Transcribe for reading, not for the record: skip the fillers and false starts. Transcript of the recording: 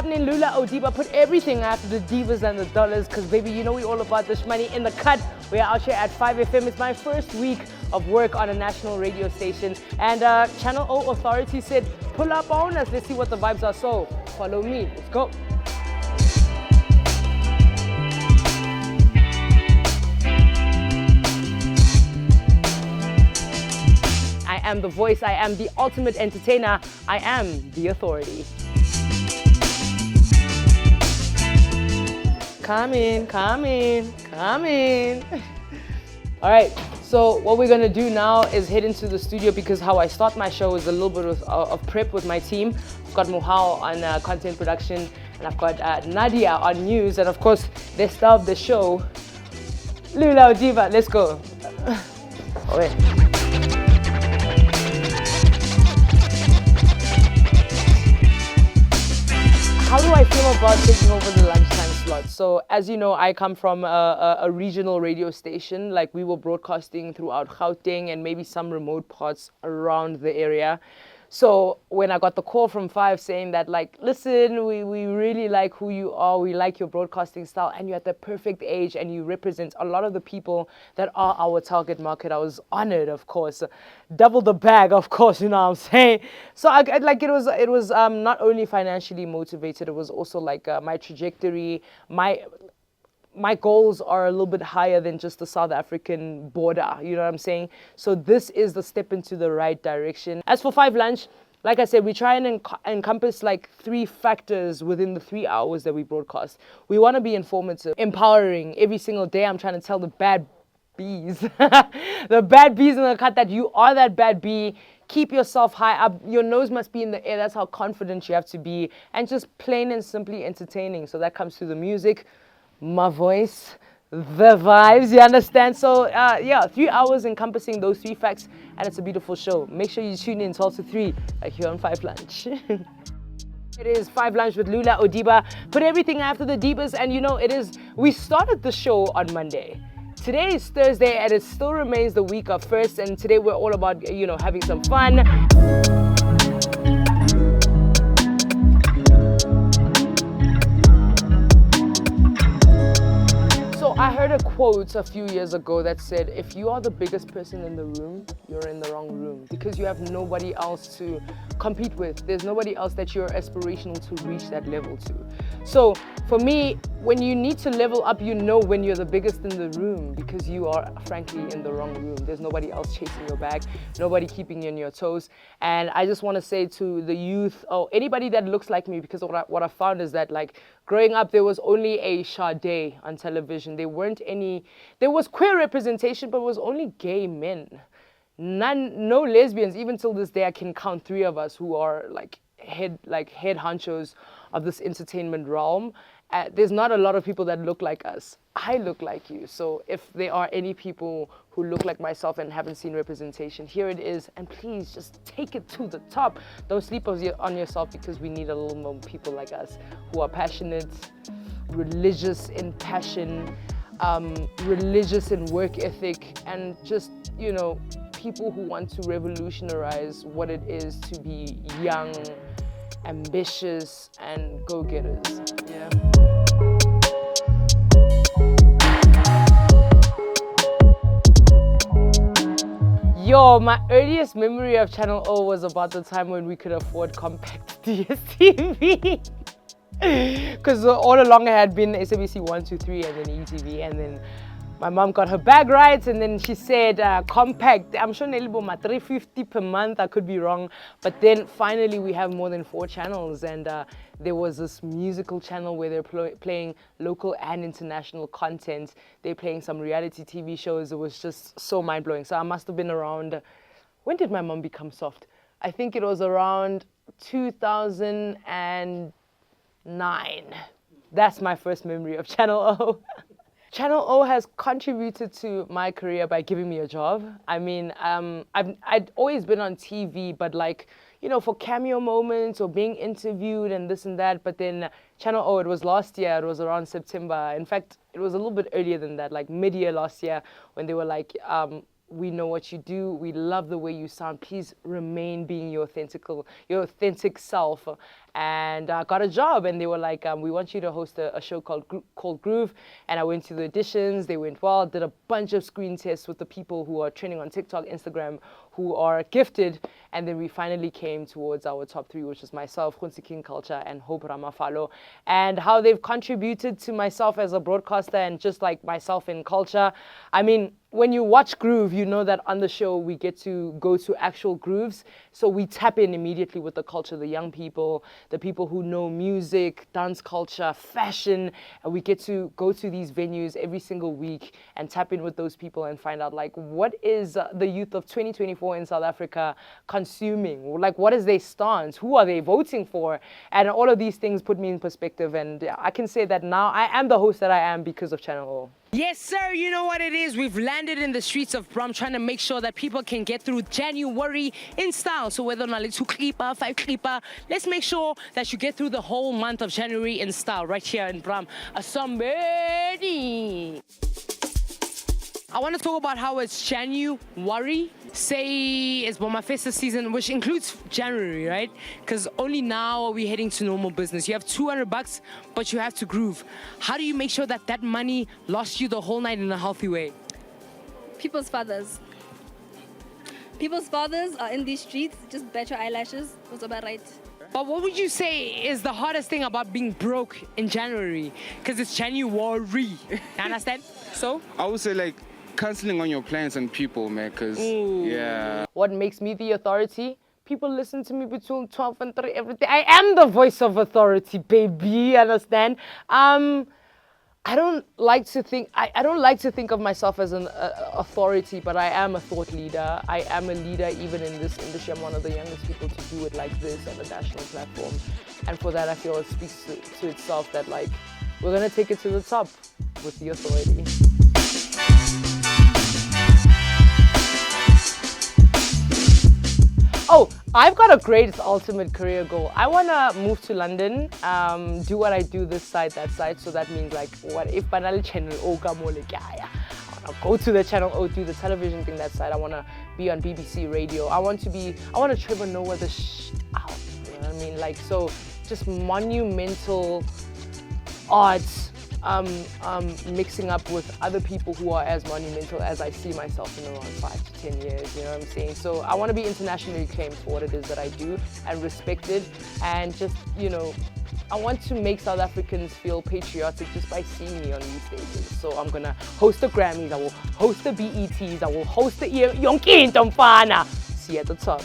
happening? Lula Odiba, put everything after the divas and the dollars, because baby, you know we all about this money in the cut. We are out here at 5FM. It's my first week of work on a national radio station, and Channel O Authority said, pull up on us. Let's see what the vibes are. So follow me. Let's go. I am the voice, I am the ultimate entertainer, I am the authority. Come in, come in, come in. All right, so what we're gonna do now is head into the studio, because how I start my show is a little bit of prep with my team. I've got Mohao on content production, and I've got Nadia on news, and of course, the star of the show, Lula Odiba. Let's go. All right. How do I feel about taking over the lunchtime slot? So as you know, I come from a regional radio station. Like, we were broadcasting throughout Gauteng and maybe some remote parts around the area. So when I got the call from 5 saying that, like, listen, we really like who you are, we like your broadcasting style, and you're at the perfect age and you represent a lot of the people that are our target market, I was honored, of course. Double the bag, of course, you know what I'm saying? So it was not only financially motivated, it was also like my trajectory, my goals are a little bit higher than just the South African border, you know what I'm saying? So this is the step into the right direction. As for 5 Lunch, like I said, we try and encompass like 3 factors within the 3 hours that we broadcast. We want to be informative, empowering. Every single day I'm trying to tell the bad bees, the bad bees in the cut, that you are that bad bee. Keep yourself high up. Your nose must be in the air. That's how confident you have to be. And just plain and simply entertaining. So that comes through the music, my voice, the vibes, you understand? So yeah, 3 hours encompassing those 3 facts, and it's a beautiful show. Make sure you tune in 12 to 3 here on 5 Lunch. It is 5 Lunch with Lula Odiba. Put everything after the divas, and you know, we started the show on Monday. Today is Thursday, and it still remains the week of first, and today we're all about, you know, having some fun. I heard a quote a few years ago that said, if you are the biggest person in the room, you're in the wrong room, because you have nobody else to compete with. There's nobody else that you're aspirational to reach that level to. So for me, when you need to level up, you know when you're the biggest in the room, because you are frankly in the wrong room. There's nobody else chasing your bag, nobody keeping you on your toes. And I just want to say to the youth, or anybody that looks like me, because what I found is that, like, growing up, there was only a Sade on television. There was queer representation, but it was only gay men. No lesbians. Even till this day, I can count 3 of us who are head honchos of this entertainment realm. There's not a lot of people that look like us. I look like you. So if there are any people who look like myself and haven't seen representation, here it is. And please just take it to the top. Don't sleep on yourself, because we need a little more people like us who are passionate, religious in passion, religious in work ethic, and just, you know, people who want to revolutionize what it is to be young, ambitious, and go-getters. Yeah. Yo, my earliest memory of Channel O was about the time when we could afford compact DStv. Because all along I had been SABC 1, 2, 3, and then ETV, and then my mom got her bag right, and then she said compact. I'm sure Nelly Boma, 350 per month, I could be wrong. But then finally we have more than 4 channels, and there was this musical channel where they're playing local and international content. They're playing some reality TV shows. It was just so mind-blowing. So I must have been around, when did my mom become soft? I think it was around 2009. That's my first memory of Channel O. Channel O has contributed to my career by giving me a job. I mean, I'd always been on TV, but like, you know, for cameo moments or being interviewed and this and that. But then Channel O, it was last year, it was around September. In fact, it was a little bit earlier than that, like mid-year last year, when they were like, we know what you do. We love the way you sound. Please remain being your authentic self. And I got a job, and they were like, we want you to host a show called Groove. And I went to the auditions. They went well. Did a bunch of screen tests with the people who are trending on TikTok, Instagram, who are gifted. And then we finally came towards our top 3, which is myself, Khunsi King Culture, and Hope Ramafalo. And how they've contributed to myself as a broadcaster and just like myself in culture. I mean, when you watch Groove, you know that on the show we get to go to actual grooves. So we tap in immediately with the culture, the young people, the people who know music, dance culture, fashion. And we get to go to these venues every single week and tap in with those people and find out, like, what is the youth of 2024 in South Africa consuming? Like, what is their stance? Who are they voting for? And all of these things put me in perspective. And I can say that now I am the host that I am because of Channel O. Yes, sir. You know what it is. We've landed in the streets of Brum trying to make sure that people can get through January in style. So whether or not it's 2 klipa, 5 klipa, let's make sure that you get through the whole month of January in style right here in Brum. Somebody. I want to talk about how it's January. Say it's Bomafesta season, which includes January, right? Because only now are we heading to normal business. You have $200, but you have to groove. How do you make sure that that money lasts you the whole night in a healthy way? People's fathers. People's fathers are in these streets. Just bet your eyelashes. That's about right. But what would you say is the hardest thing about being broke in January? Because it's January. You understand? So? I would say, like, cancelling on your plans and people, man, because, yeah. What makes me the authority? People listen to me between 12 and 3 every day. I am the voice of authority, baby, understand? I don't like to think of myself as an authority, but I am a thought leader. I am a leader even in this industry. I'm one of the youngest people to do it like this on a national platform. And for that, I feel it speaks to itself that, like, we're going to take it to the top with the authority. Oh, I've got a great ultimate career goal. I want to move to London, do what I do this side, that side. So that means, like, what if Banal Channel O I want to go to the Channel O, do the television thing that side. I want to be on BBC Radio. I want to Trevor Noah the out. You know what I mean? Like, so just monumental odds. Mixing up with other people who are as monumental as I see myself in around 5 to 10 years, you know what I'm saying? So I want to be internationally acclaimed for what it is that I do and respected, and just, you know, I want to make South Africans feel patriotic just by seeing me on these stages. So I'm going to host the Grammys, I will host the BETs, I will host the Yonke Ntomfana. See you at the top.